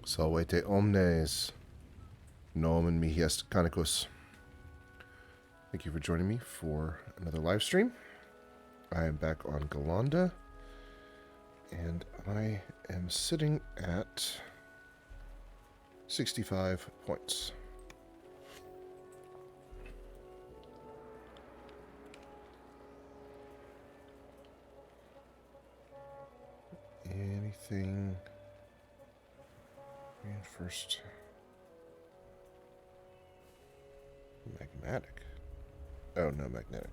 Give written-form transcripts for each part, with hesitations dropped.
Salvete omnes, nomen mihi est canicus. Thank you for joining me for another live stream. I am back on Ghallanda, and I am sitting at 65 points. Anything? First, magmatic. Oh, no, magnetic.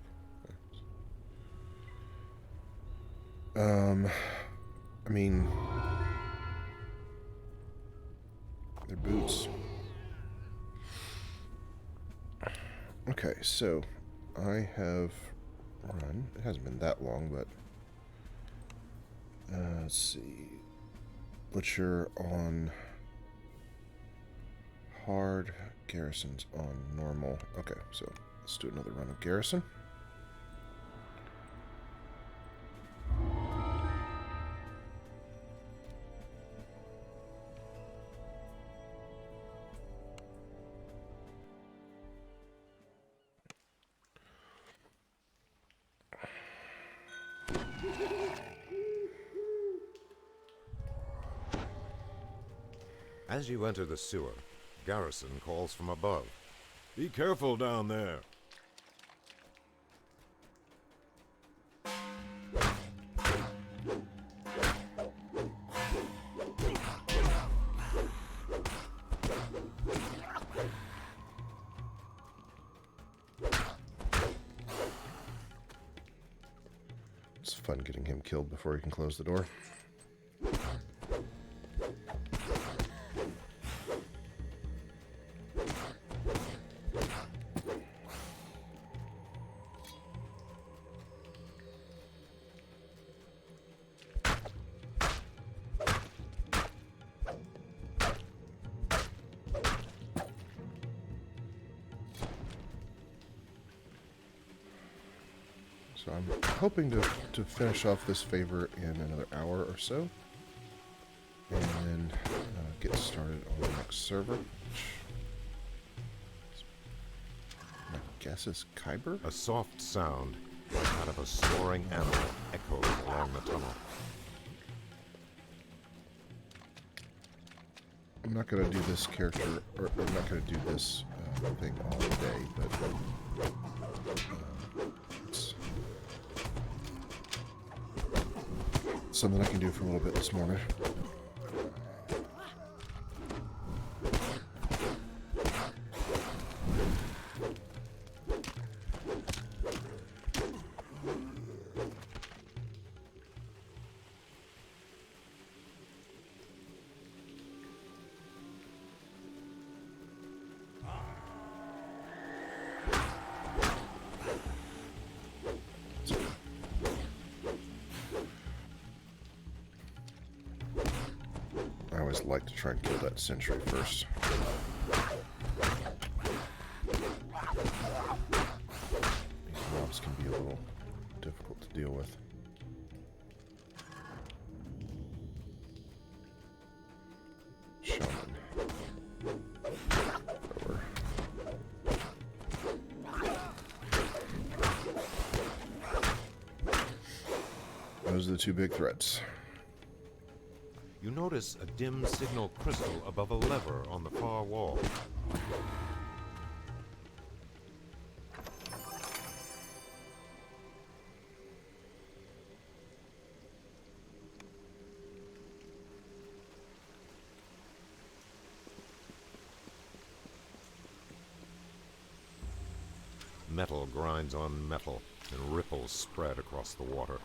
I mean, they're boots. Okay, so I have run. It hasn't been that long, but let's see. Butcher on hard, garrisons on normal. Okay, so let's do another run of garrison. As you enter the sewer, Garrison calls from above. Be careful down there. It's fun getting him killed before he can close the door. So I'm hoping to finish off this favor in another hour or so, and then get started on the next server, which my guess is Kyber? A soft sound, like that of a snoring animal, echoes along the tunnel. I'm not going to do this character, or I'm not going to do this thing all day, but it's something I can do for a little bit this morning. I always like to try and kill that sentry first. These mobs can be a little difficult to deal with. Shaman. Thrower. Those are the two big threats. You notice a dim signal crystal above a lever on the far wall. Metal grinds on metal, and ripples spread across the water.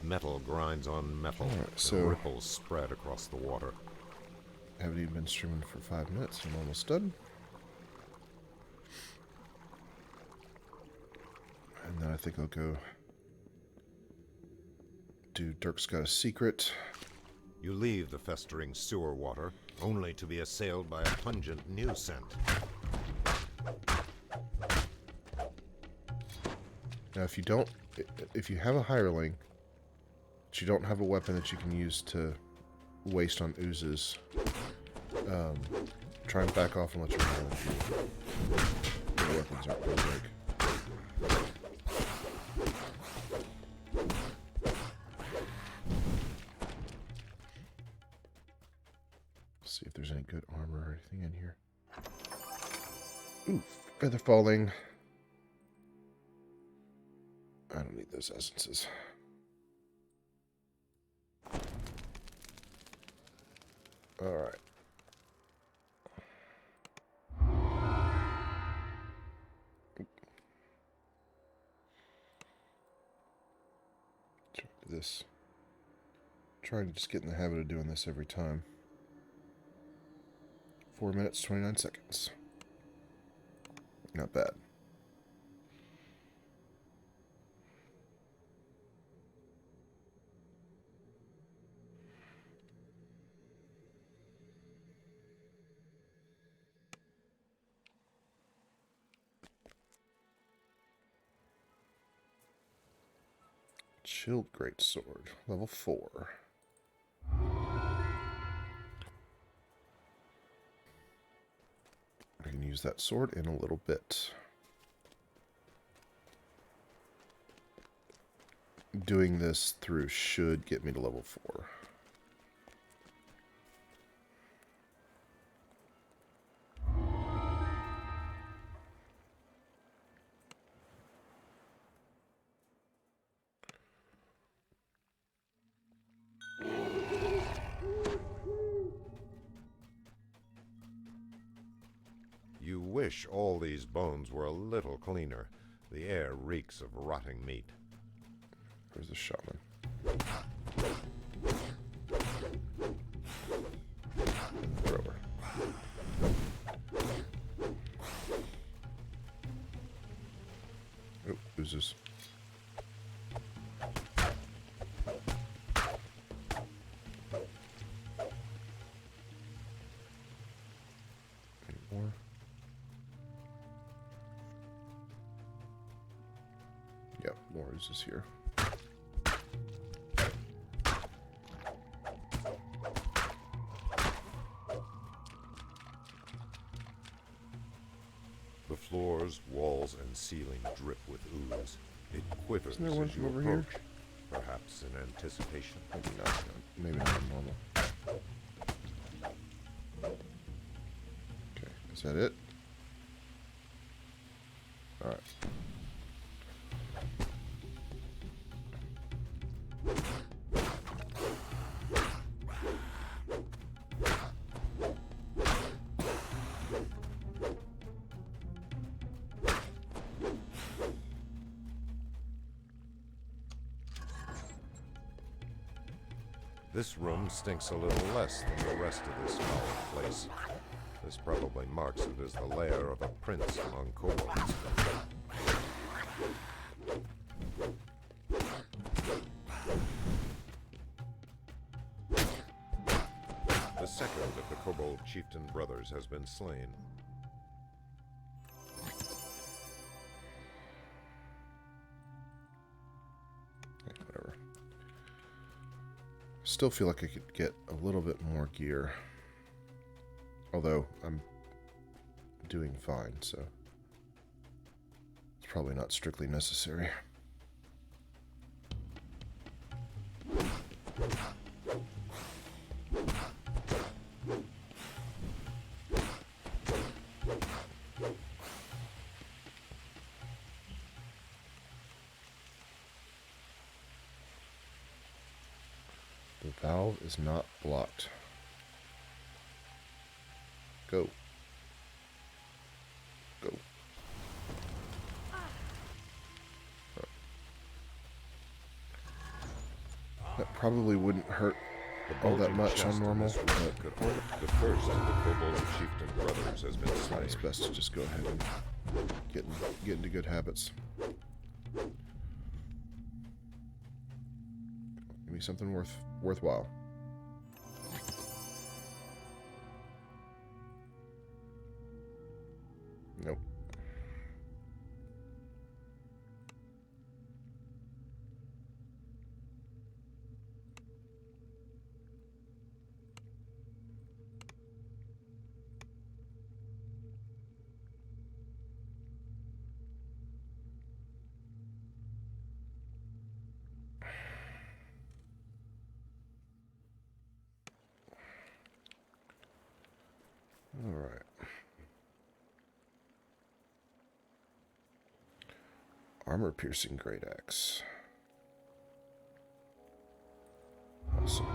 Metal grinds on metal, so and ripples spread across the water. Haven't even been streaming for 5 minutes. I'm almost done. And then I think I'll go do Dirk's Got a Secret. You leave the festering sewer water, only to be assailed by a pungent new scent. Now, if you have a hireling, but you don't have a weapon that you can use to waste on oozes, try and back off and let your hireling do. Your weapons aren't really big. See if there's any good armor or anything in here. Ooh, feather falling. I don't need those essences. Alright. This. Trying to just get in the habit of doing this every time. 4 minutes, 29 seconds. Not bad. Chilled Greatsword, level 4. I can use that sword in a little bit. Doing this through should get me to level 4. You wish all these bones were a little cleaner. The air reeks of rotting meat. Where's the shaman? Thrower. Oh, oozes. Any more? Yep, more oozes here. The floors, walls, and ceiling drip with ooze. It quivers Isn't there one as you over approach, here? perhaps in anticipation. Maybe not. Maybe not normal. Okay, is that it? Alright. This room stinks a little less than the rest of this foul place. This probably marks it as the lair of a prince among kobolds. The second of the kobold chieftain brothers has been slain. Okay, whatever. Still feel like I could get a little bit more gear. Although, I'm doing fine, so it's probably not strictly necessary. The valve is not blocked. Go. Go. That probably wouldn't hurt all that much on normal, but The first of the kobold chieftain brothers has been slain. it's best to just go ahead and get into good habits. Give me something worthwhile. Alright. Armor-piercing great axe. Awesome.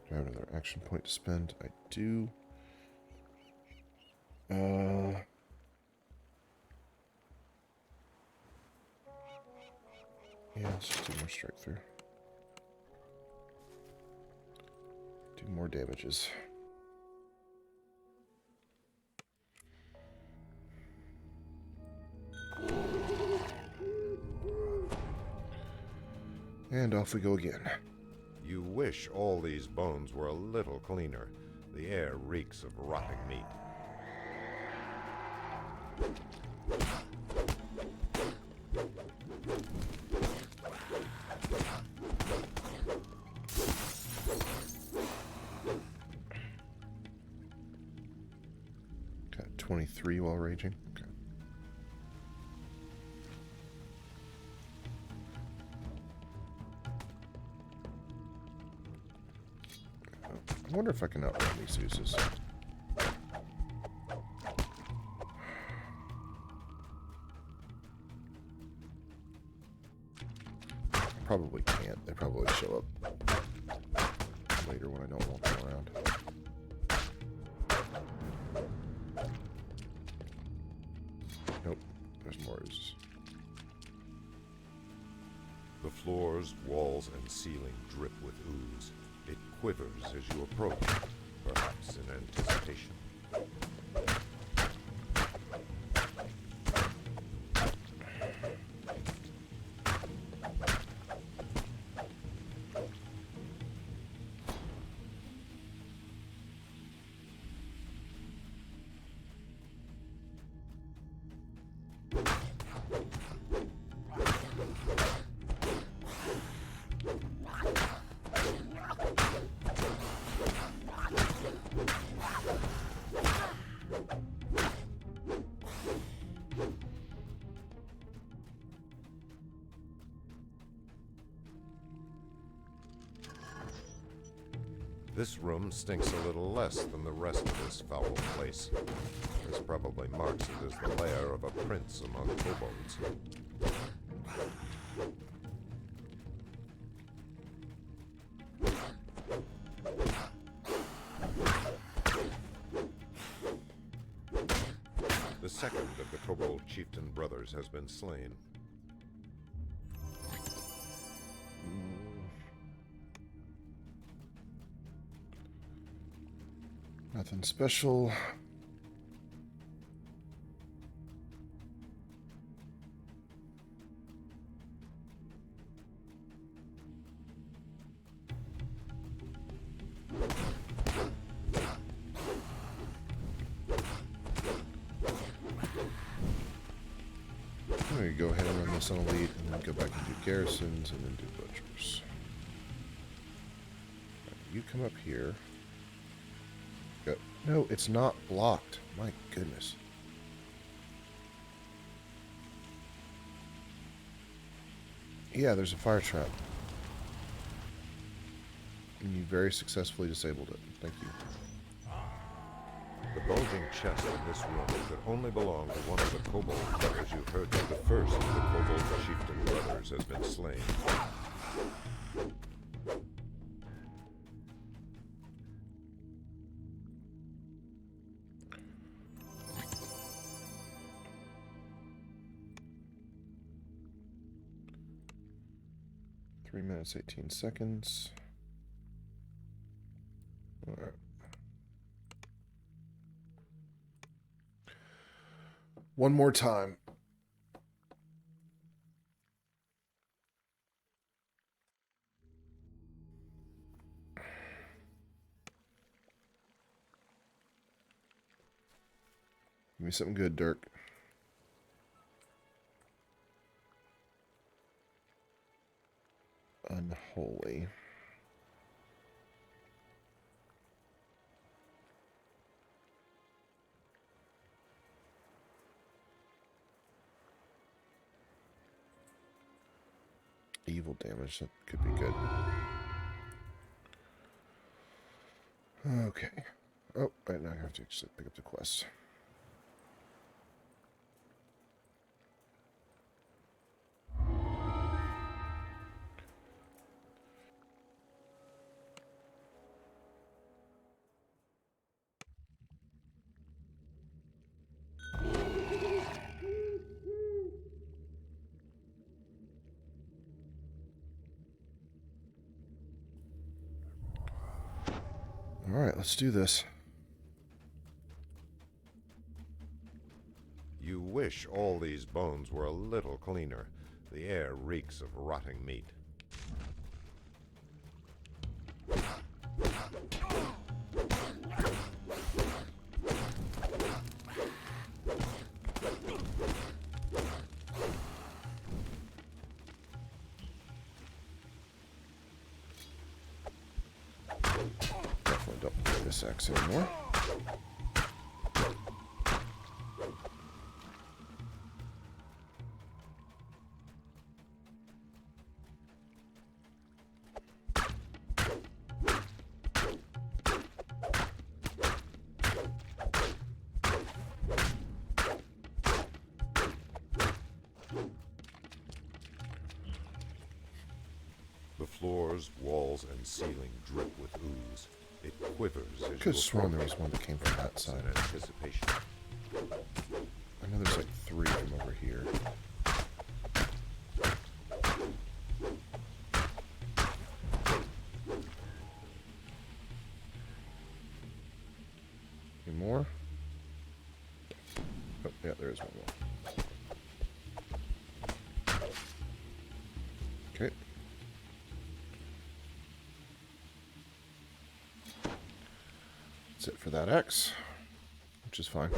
Do I have another action point to spend? I do. Yeah, let's just do more strike through. Do more damages. And off we go again. You wish all these bones were a little cleaner. The air reeks of rotting meat. Got 23 while raging. Okay. I wonder if I can outrun these oozes. Probably can't. They probably show up later when I don't want them around. Nope. There's more oozes. The floors, walls, and ceiling drip with ooze. It quivers as you approach, perhaps in anticipation. This room stinks a little less than the rest of this foul place. This probably marks it as the lair of a prince among kobolds. The second of the kobold chieftain brothers has been slain. Nothing special. I'm going to go ahead and run this on elite and then go back and do garrisons and then do butchers. Right, you come up here. Go. No, it's not blocked. My goodness. Yeah, there's a fire trap. And you very successfully disabled it. Thank you. The bulging chest in this room could only belong to one of the kobold brothers you heard of. The first of the kobold chieftain brothers has been slain. Minutes, 18 seconds. All right. One more time. Give me something good, Dirk. Unholy. evil damage. That could be good. Okay. Oh, right now I have to actually pick up the quest. Alright, let's do this. You wish all these bones were a little cleaner. The air reeks of rotting meat. Definitely don't play this axe anymore. The floors, walls, and ceiling drip with ooze. It quivers as Could you have sworn there approach, was one that came from that perhaps side. in anticipation. I know there's like 3 of them over here. Any more? Oh, yeah, there is one more. Okay. That's it for that X, which is fine.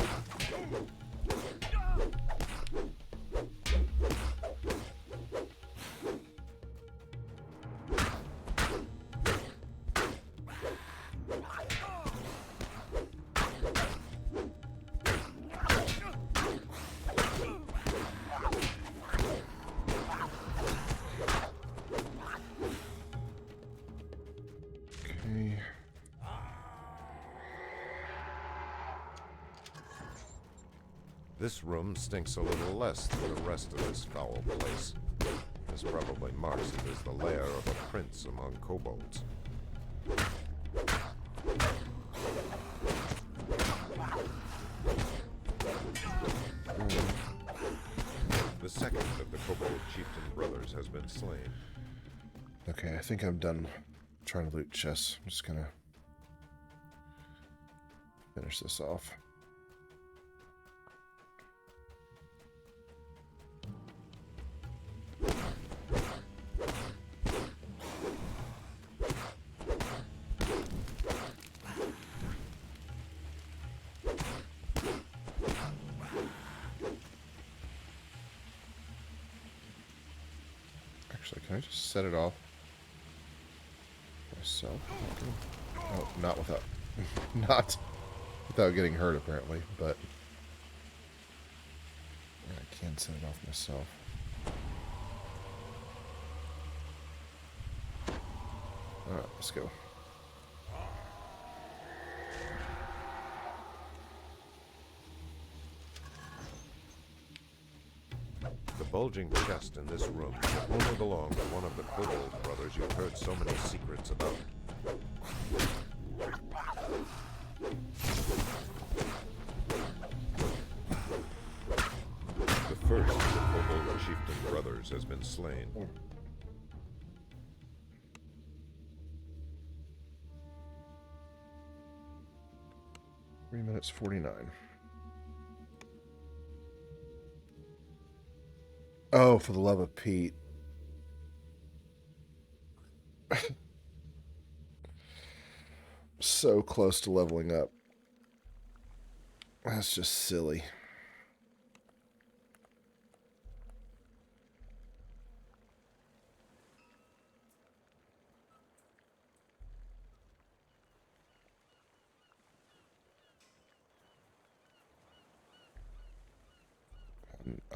Okay. This room stinks a little less than the rest of this foul place. This probably marks it as the lair of a prince among kobolds. The second of the kobold chieftain brothers has been slain. Okay, I think I'm done trying to loot chests. I'm just gonna finish this off. Actually, can I just set it off myself? Oh, not without, not without getting hurt, apparently. But yeah, I can set it off myself. All right, let's go. The bulging chest in this room only belonged to one of the kobold brothers you've heard so many secrets about. The first of the kobold chieftain brothers has been slain. 3 minutes 49. Oh, for the love of Pete. So close to leveling up. That's just silly.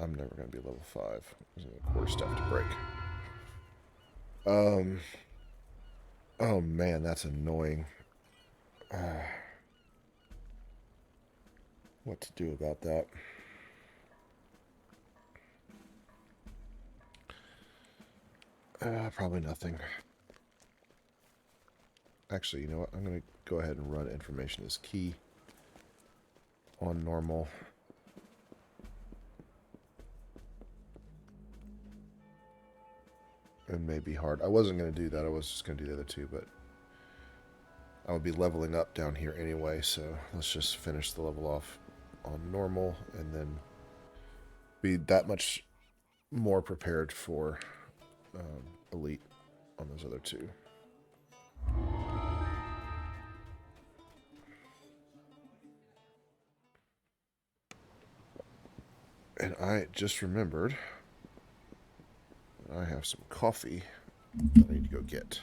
I'm never going to be level 5. There's core stuff to break. Um. Oh man, that's annoying. What to do about that? Probably nothing. Actually, you know what? I'm going to go ahead and run information as key on normal. It may be hard. I wasn't going to do that. I was just going to do the other two, but I would be leveling up down here anyway, so let's just finish the level off on normal and then be that much more prepared for elite on those other two. And I just remembered I have some coffee that I need to go get.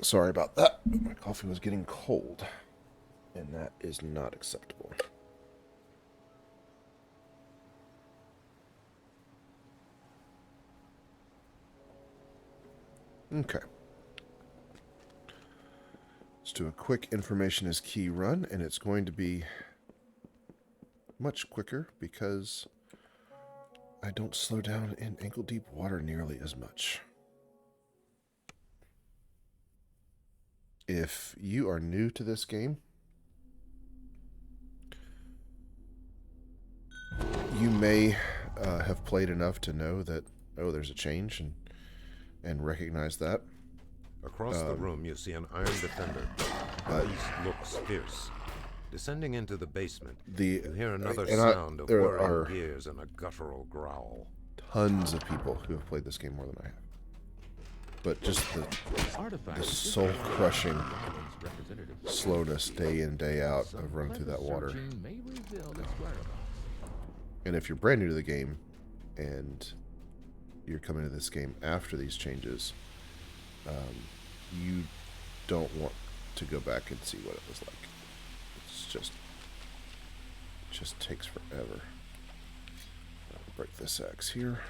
Sorry about that. My coffee was getting cold, and that is not acceptable. Okay. Let's do a quick information is key run, and it's going to be much quicker because I don't slow down in ankle-deep water nearly as much. If you are new to this game, you may have played enough to know that, oh, there's a change and recognize that. Across the room, you see an iron defender. The beast looks fierce. Descending into the basement, you hear another sound of whirring gears and a guttural growl. Tons of people who have played this game more than I have. But just the soul-crushing slowness day in, day out of running through that water. And if you're brand new to the game and you're coming to this game after these changes, you don't want to go back and see what it was like. It's just takes forever. I'll break this axe here.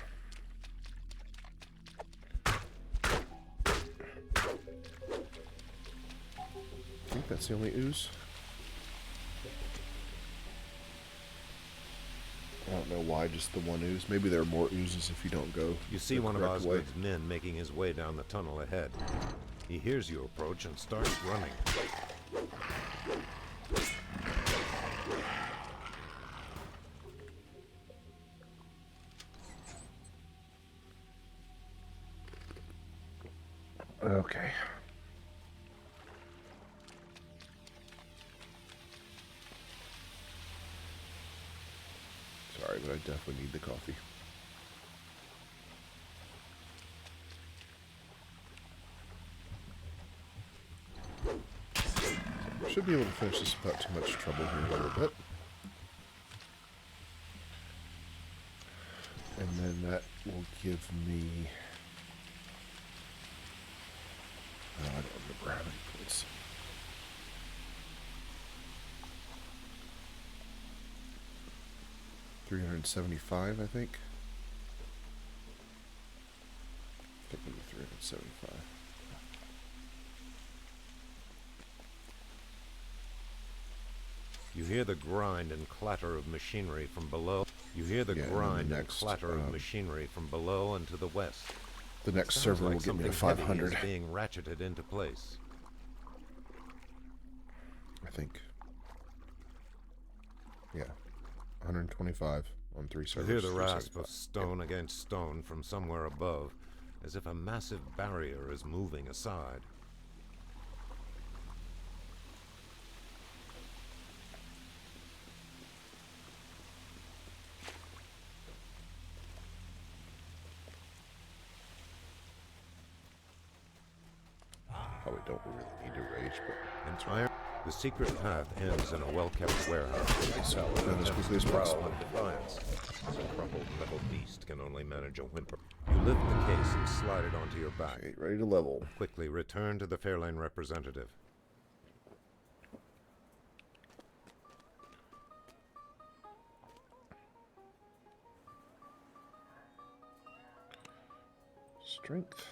I think that's the only ooze. I don't know why just the one ooze. Maybe there are more oozes if you don't go. You see one of Osgood's men making his way down the tunnel ahead. He hears you approach and starts running. Okay. Sorry, but I definitely need the coffee. Should be able to finish this without too much trouble here in a little bit. And then that will give me... I don't remember how many points. $375, I think. I think it'll be 375. You hear the grind and clatter of machinery from below. You hear the grind and clatter of machinery from below and to the west. The next server will get me to 500. Is being ratcheted into place. I think. Yeah. 125 on 3 servers. You hear the rasp of stone against stone from somewhere above, as if a massive barrier is moving aside. don't really need to rage, but the secret path ends in a well-kept warehouse. so done as quickly as possible. Defiance. This crumpled metal beast can only manage a whimper. You lift the case and slide it onto your back. Okay, ready to level. Quickly return to the Fairlane representative. Strength.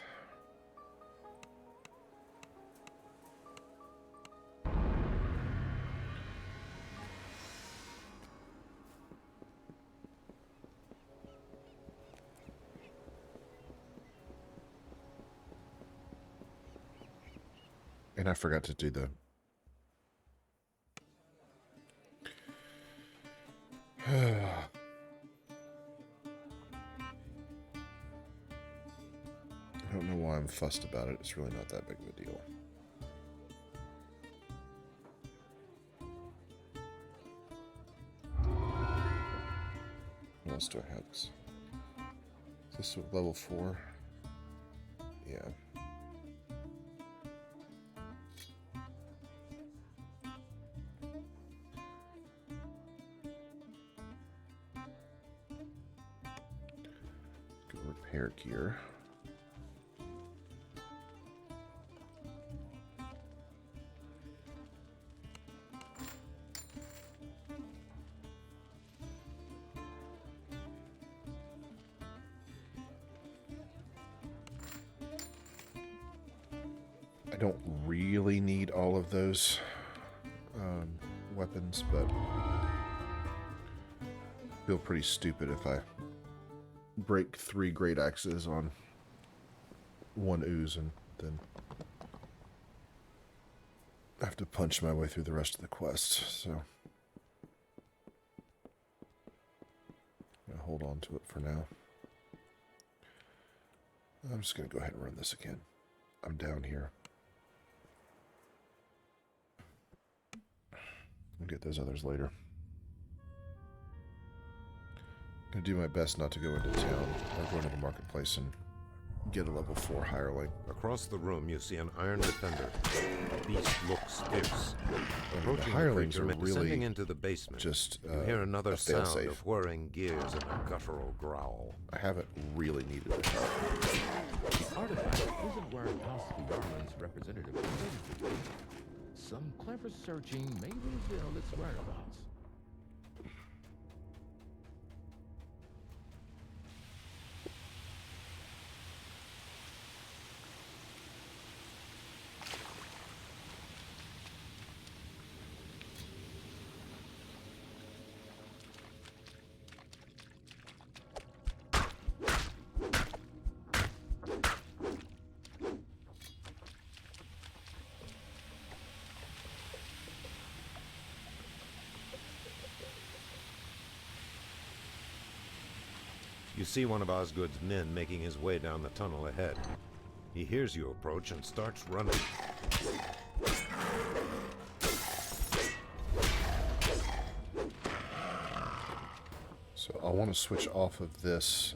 And I forgot to do the... I don't know why I'm fussed about it. It's really not that big of a deal. What else do I have? Is this level 4? Yeah. Go repair gear. I don't really need all of those weapons, but feel pretty stupid if I break 3 great axes on 1 ooze and then have to punch my way through the rest of the quest. So I'll hold on to it for now. I'm just going to go ahead and run this again. I'm down here. I'll get those others later. I'm going to do my best not to go into town or go into the marketplace and get a level 4 hireling. Across the room, you see an iron defender. The beast looks fierce. The hirelings are really descending into the basement. Just you hear another sound fail-safe. of whirring gears and a guttural growl. I haven't really needed it. The artifact isn't where House Garland's representative claims to be. Some clever searching may reveal its whereabouts. You see one of Osgood's men making his way down the tunnel ahead. He hears you approach and starts running. So I want to switch off of this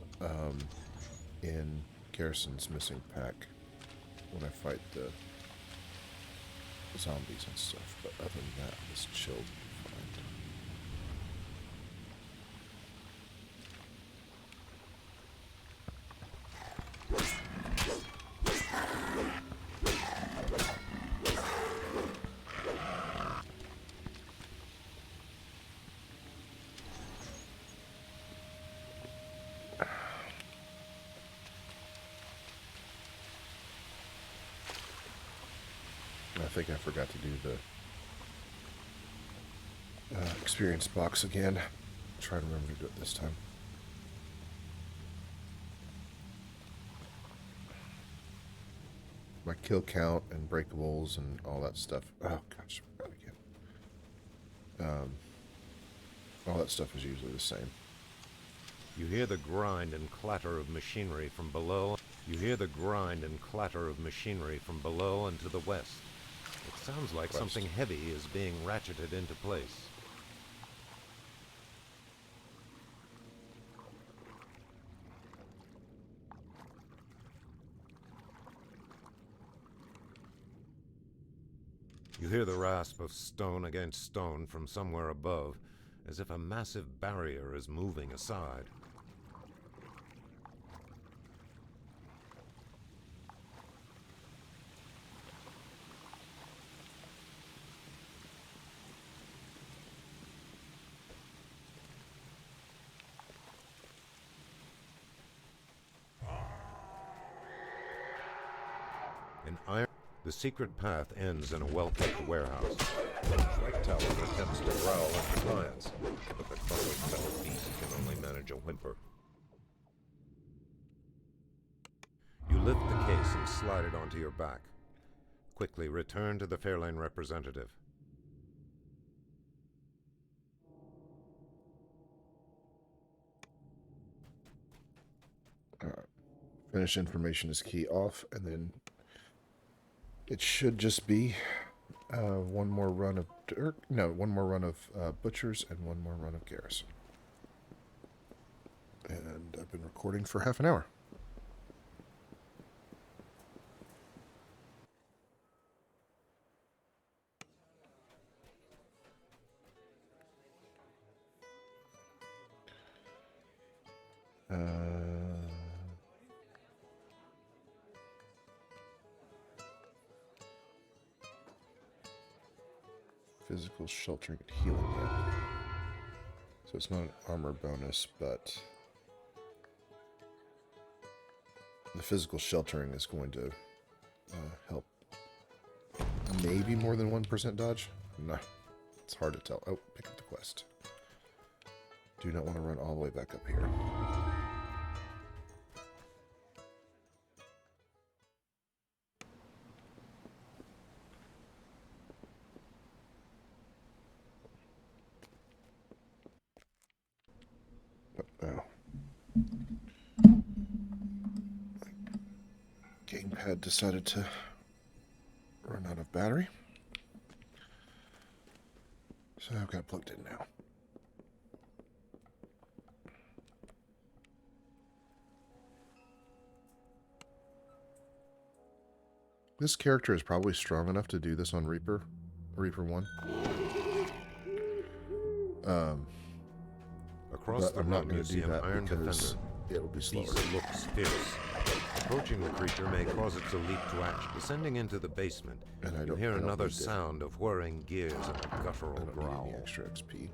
in Garrison's missing pack when I fight the zombies and stuff. But other than that, this chill will be fine. I think I forgot to do the experience box again. Try to remember to do it this time. My kill count and breakables and all that stuff. Oh gosh, I forgot again. All that stuff is usually the same. You hear the grind and clatter of machinery from below. You hear the grind and clatter of machinery from below and to the west. It sounds like something heavy is being ratcheted into place. hear the rasp of stone against stone from somewhere above, as if a massive barrier is moving aside. In iron, the secret path ends in a well-kept warehouse. Flight tower attempts to growl in defiance, but the crumpled metal beast can only manage a whimper. You lift the case and slide it onto your back. Quickly return to the Fairlane representative. Finish information is key off, and then it should just be one more run of butchers and one more run of garrison. And I've been recording for half an hour. Physical sheltering and healing him. So it's not an armor bonus, but the physical sheltering is going to help maybe more than 1% dodge. No, it's hard to tell. Oh, pick up the quest. Do not want to run all the way back up here. Oh. Gamepad decided to run out of battery. So I've got it plugged in now. This character is probably strong enough to do this on Reaper 1. Across the I'm not room, going you to see do an that iron because defender. it'll be slower. Beast looks fierce. Approaching the creature may cause it to leap to action. Descending into the basement, And I you don't- hear I don't another need to- sound of whirring gears and a guttural I don't growl. need any extra XP.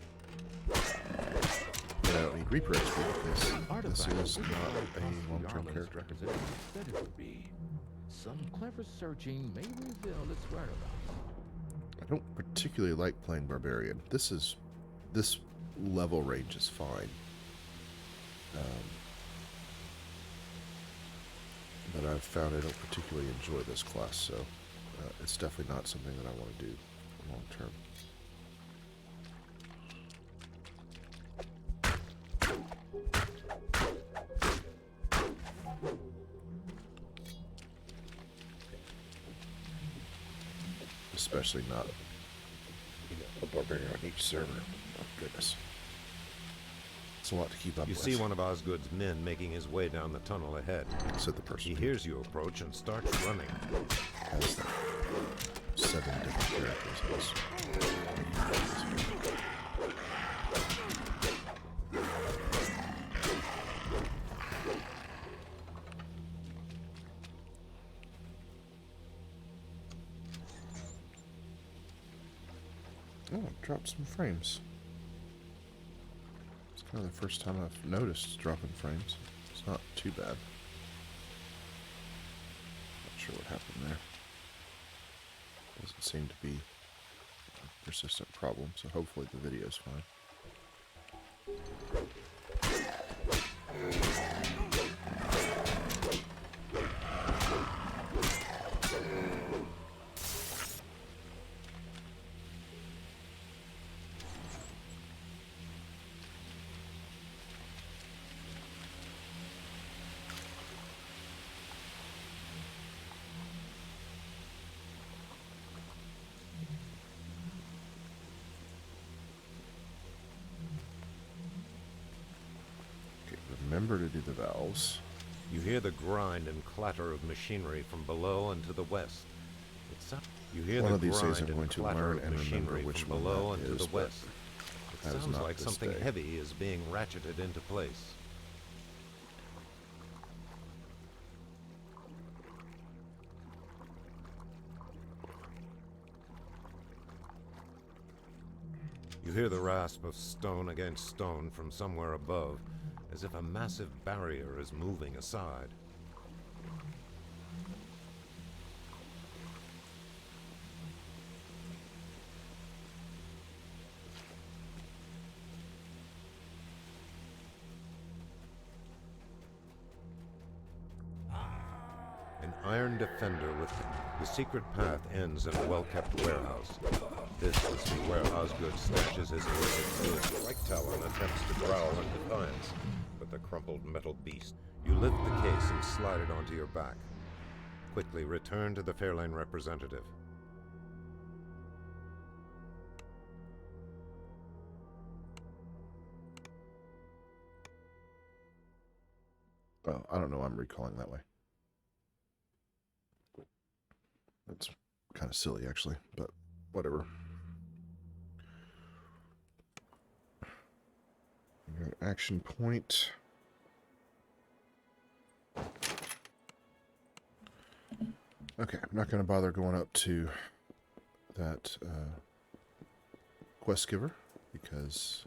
And I don't need Reaper XP because this Artifact is not a long-term character. Said it would be. Some clever searching may reveal its whereabouts. I don't particularly like playing Barbarian. This level range is fine. But I've found I don't particularly enjoy this class, so it's definitely not something that I want to do long term. Especially not, a barbarian on each server. Oh, goodness. It's a lot to keep up You with. see one of Osgood's men making his way down the tunnel ahead. Said the person He who hears you approach and starts running. has the 7 different characters in this. Oh, I dropped some frames. It's kind of the first time I've noticed dropping frames. It's not too bad. Not sure what happened there. Doesn't seem to be a persistent problem, so hopefully the video's fine. Remember to do the valves. You hear the grind and clatter of machinery from below and to the west. You You hear One the of these days grind I'm going and to clatter learn of and remember machinery which from one below that and to is, the but west. that It is sounds not like this something day. heavy is being ratcheted into place. You hear the rasp of stone against stone from somewhere above, as if a massive barrier is moving aside. An iron defender with the secret path ends in a well-kept warehouse. This must be where Osgood stashes his illicit goods. White Talon attempts to growl in defiance, but the crumpled metal beast. You lift the case and slide it onto your back. Quickly return to the Fairlane representative. Oh, I don't know why I'm recalling that way. That's kind of silly, actually, but whatever. An action point. Okay, I'm not going to bother going up to that quest giver because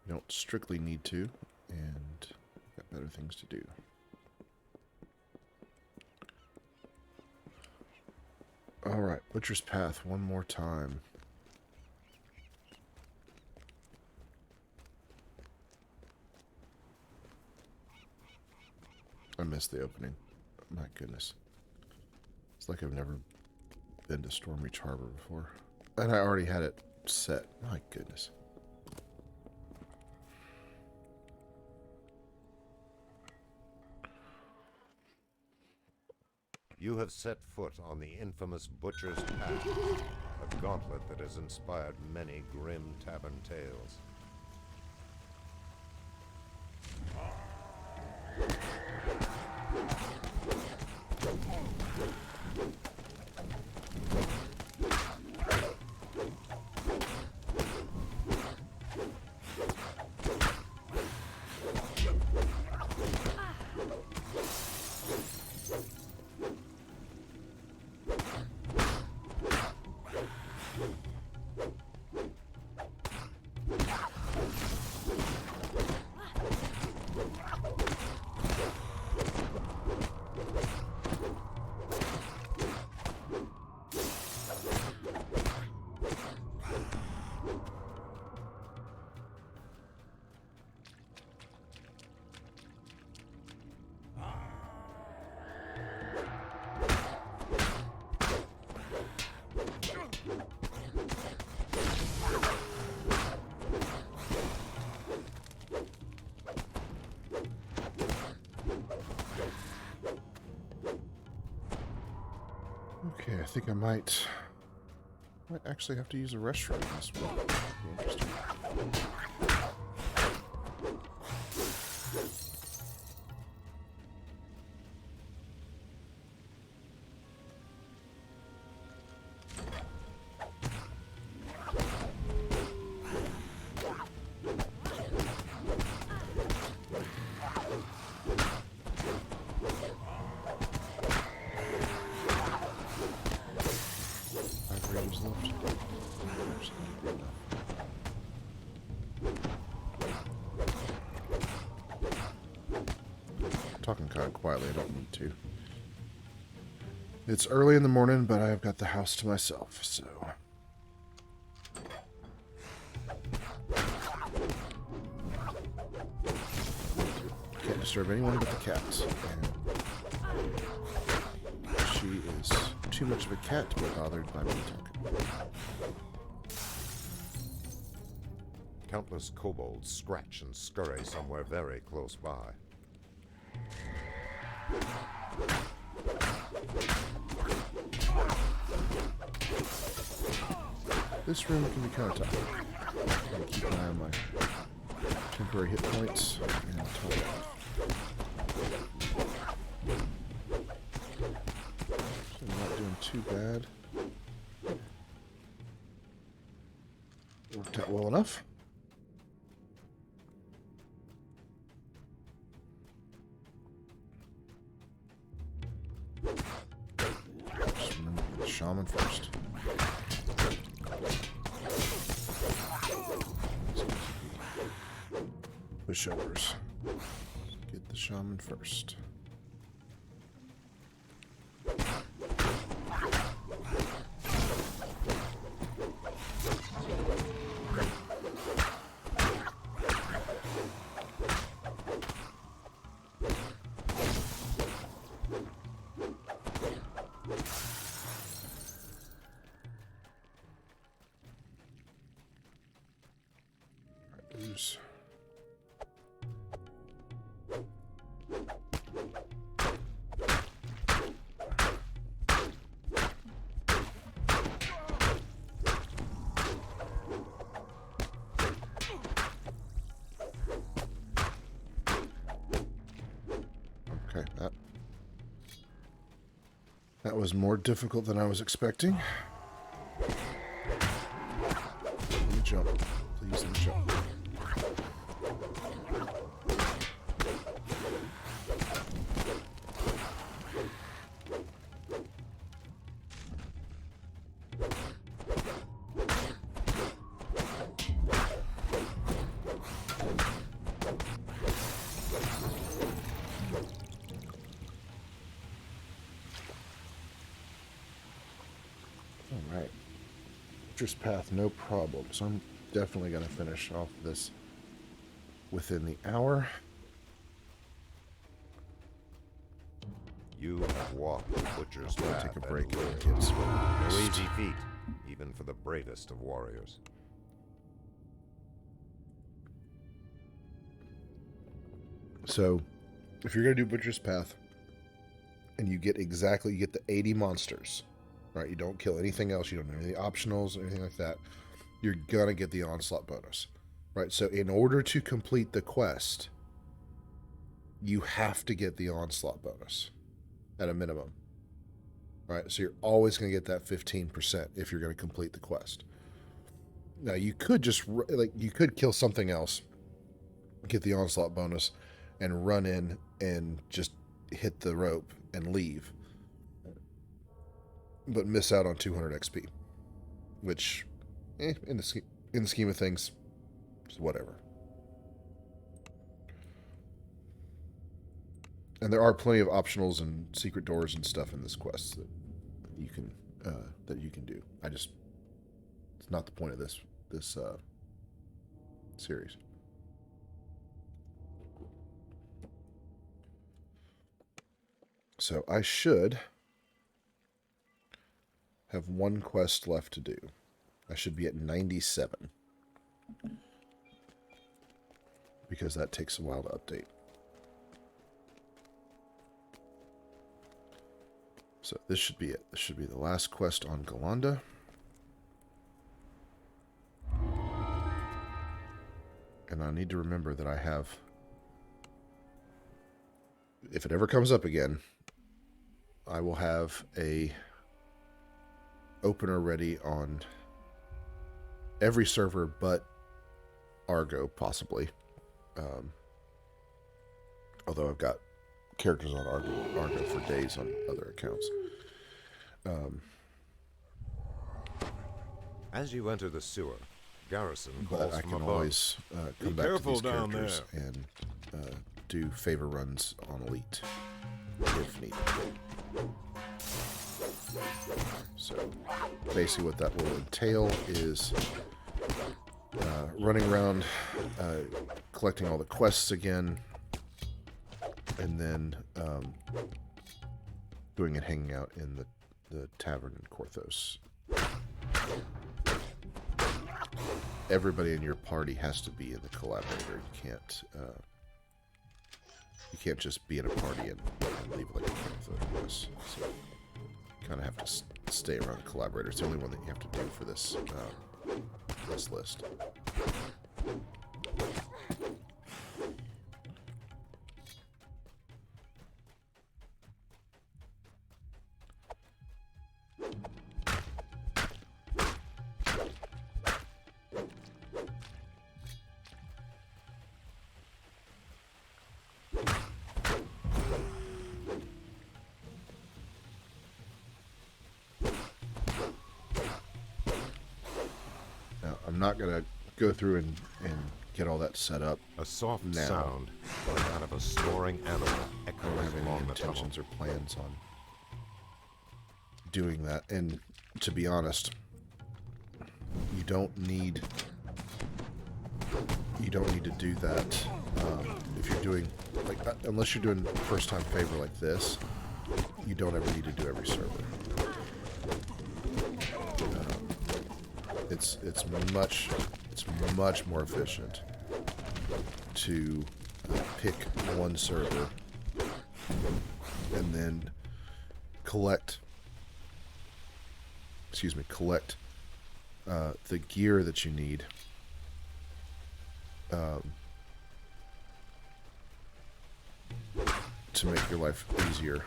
you don't strictly need to, and got better things to do. Alright, Butcher's Path one more time. I missed the opening. My goodness. It's like I've never been to Stormreach Harbor before. And I already had it set. My goodness. You have set foot on the infamous Butcher's Path, a gauntlet that has inspired many grim tavern tales. Okay, I think I might actually have to use a restroom in this one. That'd be interesting. Talking kind of quietly, I don't need to. It's early in the morning, but I've got the house to myself, so... Can't disturb anyone but the cat. And she is too much of a cat to be bothered by me talking. Countless kobolds scratch and scurry somewhere very close by. This room can be kind of tough. I'm gonna keep an eye on my temporary hit points and top it off. So I'm not doing too bad. Worked out well enough. Just remember the shaman first. Pushovers. Get the shaman first. Ooze. Okay, that was more difficult than I was expecting. Let me jump. Please let me jump. Alright. Just path, no problem. So I'm definitely going to finish off this within the hour. You have walked the butcher's I'll path. take a break and and learned. get some No rest. easy feat, even for the bravest of warriors. So, if you're going to do Butcher's Path, and you get the 80 monsters, right? You don't kill anything else, you don't do any optionals or anything like that, you're going to get the Onslaught bonus, right? So, in order to complete the quest, you have to get the Onslaught bonus at a minimum, right? So, you're always going to get that 15% if you're going to complete the quest. Now, you could just, you could kill something else, get the Onslaught bonus, and run in and just hit the rope and leave, but miss out on 200 XP, which, in the scheme of things, is whatever. And there are plenty of optionals and secret doors and stuff in this quest that you can do. It's not the point of this series. So I should have one quest left to do. I should be at 97. Because that takes a while to update. So this should be it. This should be the last quest on Ghallanda. And I need to remember that I have... If it ever comes up again, I will have a opener ready on every server but Argo, possibly. Although I've got characters on Argo for days on other accounts. As you enter the sewer, Garrison But calls I from can above. always Be come back to careful these down characters and do favor runs on Elite if needed. So basically what that will entail is running around, collecting all the quests again, and then going and hanging out in the tavern in Korthos. Everybody in your party has to be in the collaborator. You can't just be in a party and leave like a Korthos. So you kind of have to stay around the collaborator. It's the only one that you have to do for this this list. I'm not going to go through and get all that set up. A soft Now. sound, like that of a snoring animal, I don't echoes have any along the tunnel. intentions or plans on doing that. And to be honest, you don't need to do that if you're doing, like, unless you're doing first time favor like this. You don't ever need to do every server. It's much more efficient to pick one server and then collect the gear that you need to make your life easier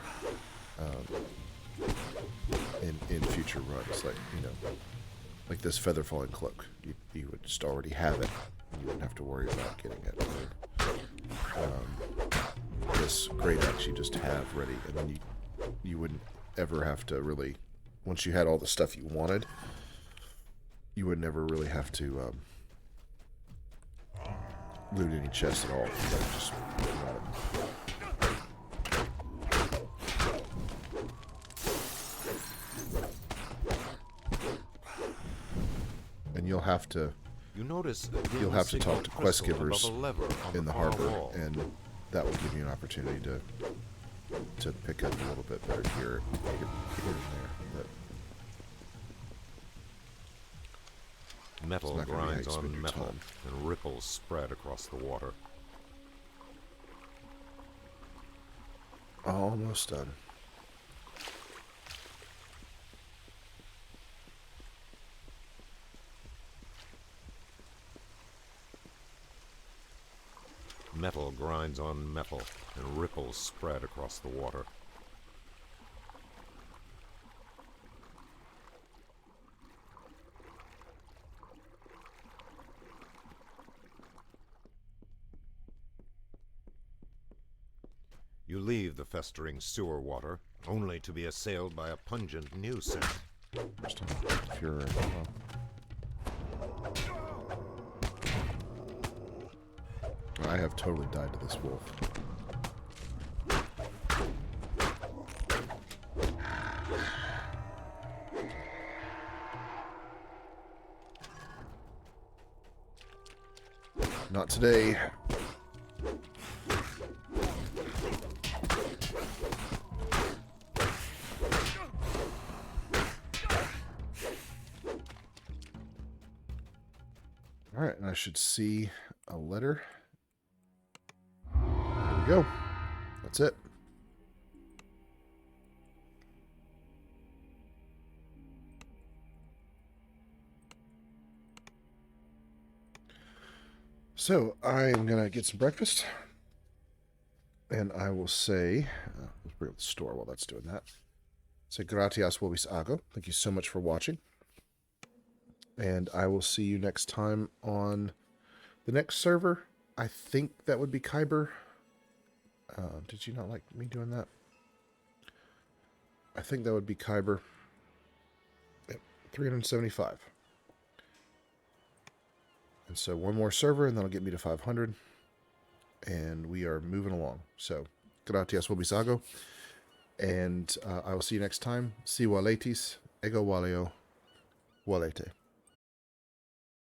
in future runs, like, you know, like this feather falling cloak. You would just already have it. You wouldn't have to worry about getting it. Or, this great axe you just have ready, and then you wouldn't ever have to really, once you had all the stuff you wanted, you would never really have to loot any chests at all. You would just put them out. And you'll have to talk to quest givers in the harbor, and that will give you an opportunity to pick up a little bit better gear here and there. But Metal it's not gonna be how you grinds spend on your metal, time. and ripples spread across the water. Almost done. Metal grinds on metal, and ripples spread across the water. You leave the festering sewer water, only to be assailed by a pungent new scent. First time Fury. I have totally died to this wolf. Not today. All right, and I should see a letter. There we go. That's it. So I'm gonna get some breakfast, and I will say, let's bring up the store while that's doing that. Say gratias vobis ago. Thank you so much for watching, and I will see you next time on the next server. I think that would be Kyber. Did you not like me doing that? I think that would be Kyber. Yep, 375. And so one more server, and that'll get me to 500. And we are moving along. So, gratias vobis ago. And I will see you next time. Si waletis, ego waleo, walete.